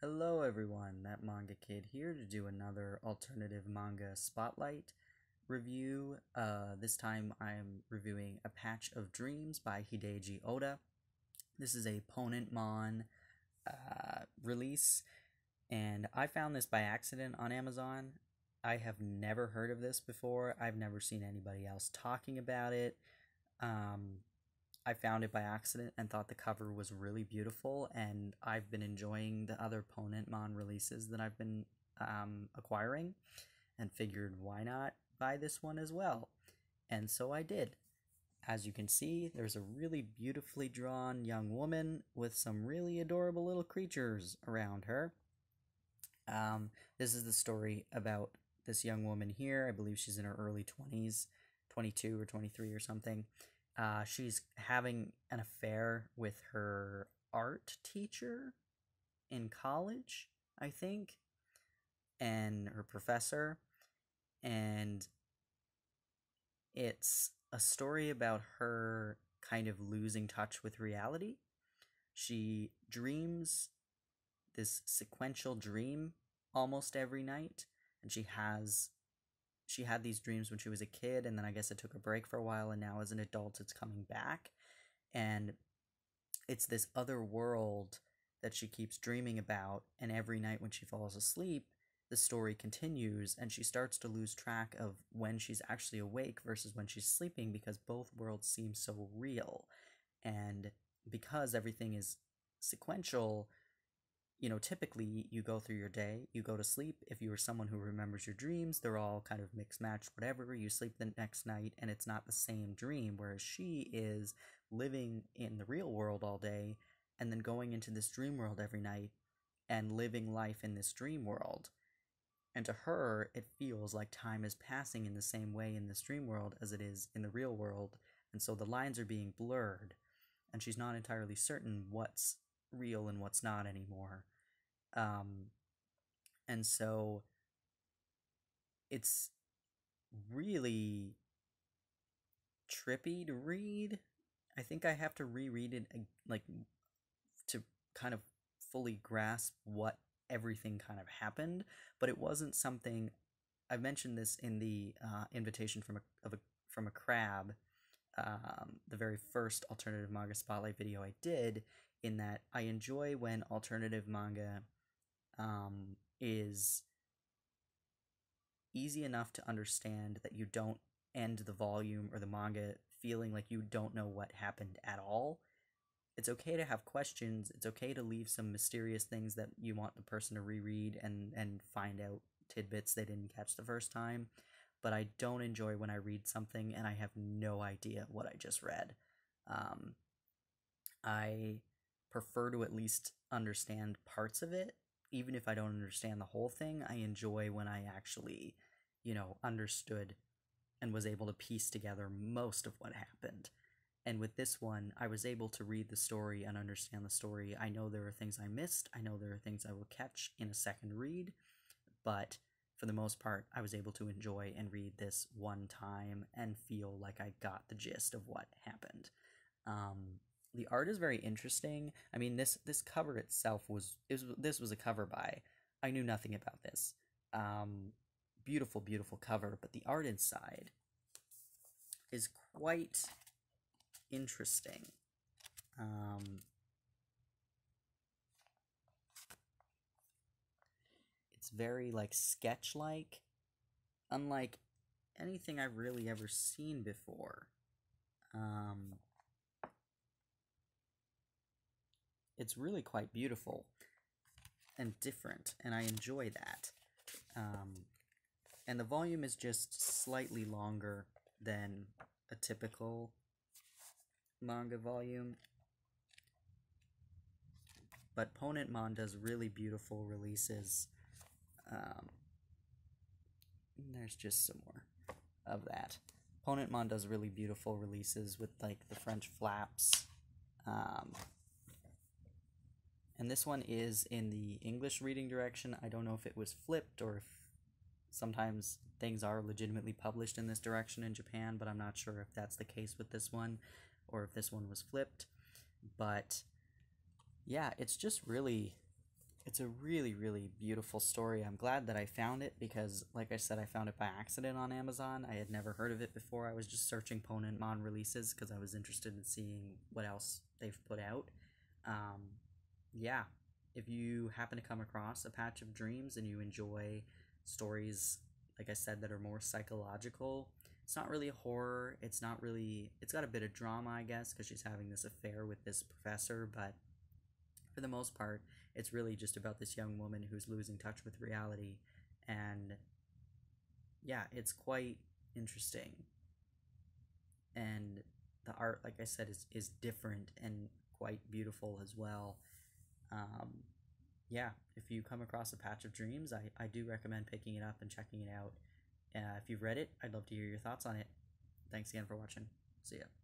Hello everyone, that manga kid here to do another alternative manga spotlight review. This time I'm reviewing A Patch of Dreams by Hideji Oda. This is a Ponent release, and I found this by accident on Amazon. I have never heard of this before. I've never seen anybody else talking about it. I found it by accident and thought the cover was really beautiful, and I've been enjoying the other Ponent releases that I've been acquiring, and figured why not buy this one as well. And so I did. As you can see, there's a really beautifully drawn young woman with some really adorable little creatures around her. This is the story about this young woman here. I believe she's in her early 20s, 22 or 23 or something. She's having an affair with her art teacher in college, I think, and her professor, and it's a story about her kind of losing touch with reality. She dreams this sequential dream almost every night, and she had these dreams when she was a kid, and then I guess it took a break for a while, and now as an adult it's coming back, and it's this other world that she keeps dreaming about, and every night when she falls asleep, the story continues, and she starts to lose track of when she's actually awake versus when she's sleeping, because both worlds seem so real. And because everything is sequential, typically you go through your day, you go to sleep. If you are someone who remembers your dreams, they're all kind of mixed matched, whatever. You sleep the next night and it's not the same dream, whereas she is living in the real world all day and then going into this dream world every night and living life in this dream world. And to her, it feels like time is passing in the same way in this dream world as it is in the real world, and so the lines are being blurred, and she's not entirely certain what's real and what's not anymore. And so it's really trippy to read. I think I have to reread it, like, to kind of fully grasp what everything kind of happened, but it wasn't something. I mentioned this in the invitation from a crab, the very first alternative manga spotlight video I did, in that I enjoy when alternative manga is easy enough to understand that you don't end the volume or the manga feeling like you don't know what happened at all. It's okay to have questions. It's okay to leave some mysterious things that you want the person to reread and find out tidbits they didn't catch the first time. But I don't enjoy when I read something and I have no idea what I just read. I prefer to at least understand parts of it. Even if I don't understand the whole thing, I enjoy when I actually, understood and was able to piece together most of what happened. And with this one, I was able to read the story and understand the story. I know there are things I missed. I know there are things I will catch in a second read. But for the most part, I was able to enjoy and read this one time and feel like I got the gist of what happened. The art is very interesting. I mean, this cover itself this was a cover by. I knew nothing about this. Beautiful, beautiful cover, but the art inside is quite interesting. It's very sketch-like, unlike anything I've really ever seen before. It's really quite beautiful and different, and I enjoy that. And the volume is just slightly longer than a typical manga volume, but Ponent does really beautiful releases. There's just some more of that. Ponent does really beautiful releases with the French flaps. And this one is in the English reading direction. I don't know if it was flipped or if sometimes things are legitimately published in this direction in Japan, but I'm not sure if that's the case with this one or if this one was flipped. But yeah, it's It's a really, really beautiful story. I'm glad that I found it because, like I said, I found it by accident on Amazon. I had never heard of it before. I was just searching Ponent Mon releases because I was interested in seeing what else they've put out. Um, yeah, if you happen to come across A Patch of Dreams and you enjoy stories, like I said, that are more psychological, it's not really a horror. It's not really. It's got a bit of drama, I guess, because she's having this affair with this professor, but for the most part, it's really just about this young woman who's losing touch with reality. And yeah, it's quite interesting. And the art, like I said, is different and quite beautiful as well. Um, yeah, if you come across A Patch of Dreams, I do recommend picking it up and checking it out. If you've read it, I'd love to hear your thoughts on it. Thanks again for watching. See ya.